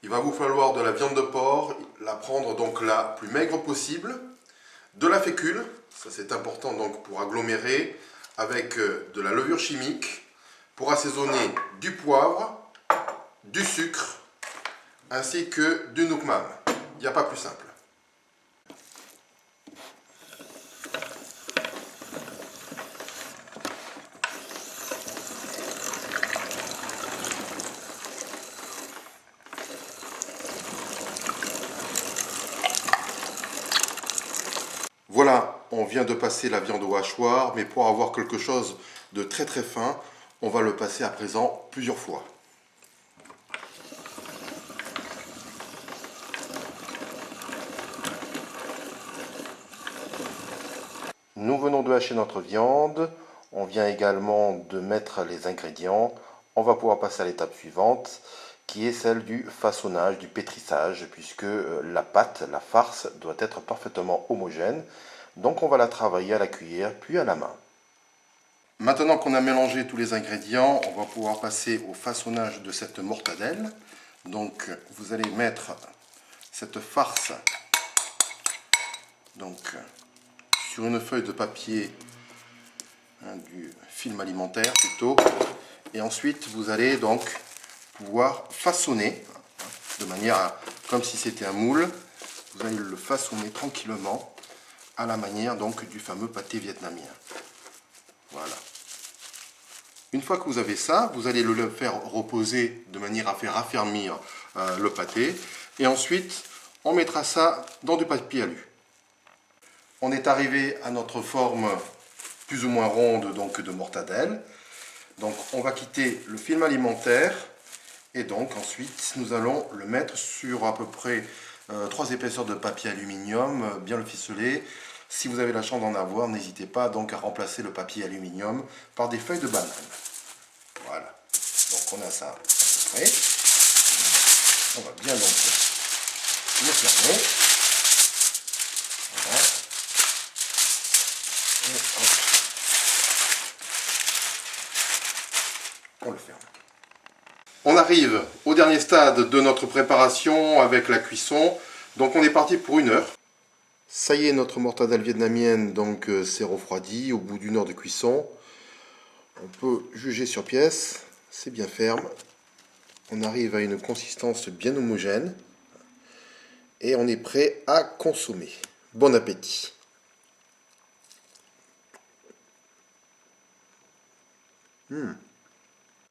Il va vous falloir de la viande de porc, la prendre donc la plus maigre possible, de la fécule, ça c'est important donc pour agglomérer, avec de la levure chimique, pour assaisonner du poivre, du sucre, ainsi que du noukmam. Il n'y a pas plus simple. Voilà, on vient de passer la viande au hachoir, mais pour avoir quelque chose de très très fin, on va le passer à présent plusieurs fois. Nous venons de hacher notre viande, on vient également de mettre les ingrédients. On va pouvoir passer à l'étape suivante, qui est celle du façonnage, du pétrissage, puisque la pâte, la farce, doit être parfaitement homogène. Donc on va la travailler à la cuillère, puis à la main. Maintenant qu'on a mélangé tous les ingrédients, on va pouvoir passer au façonnage de cette mortadelle. Donc vous allez mettre cette farce sur une feuille de papier, du film alimentaire plutôt, et ensuite vous allez donc pouvoir façonner de manière comme si c'était un moule. Vous allez le façonner tranquillement à la manière donc du fameux pâté vietnamien. Voilà. Une fois que vous avez ça, vous allez le faire reposer de manière à faire affermir le pâté, et ensuite on mettra ça dans du papier alu. On est arrivé à notre forme plus ou moins ronde donc de mortadelle. Donc on va quitter le film alimentaire et donc ensuite nous allons le mettre sur à peu près 3 épaisseurs de papier aluminium, bien le ficeler. Si vous avez la chance d'en avoir, n'hésitez pas donc à remplacer le papier aluminium par des feuilles de banane. Voilà, donc on a ça à peu près. On va bien donc le fermer. Voilà. Et hop. On le ferme. On arrive au dernier stade de notre préparation avec la cuisson. Donc on est parti pour 1 heure. Ça y est, notre mortadelle vietnamienne donc s'est refroidie au bout d'1 heure de cuisson. On peut juger sur pièce, c'est bien ferme. On arrive à une consistance bien homogène. Et on est prêt à consommer. Bon appétit.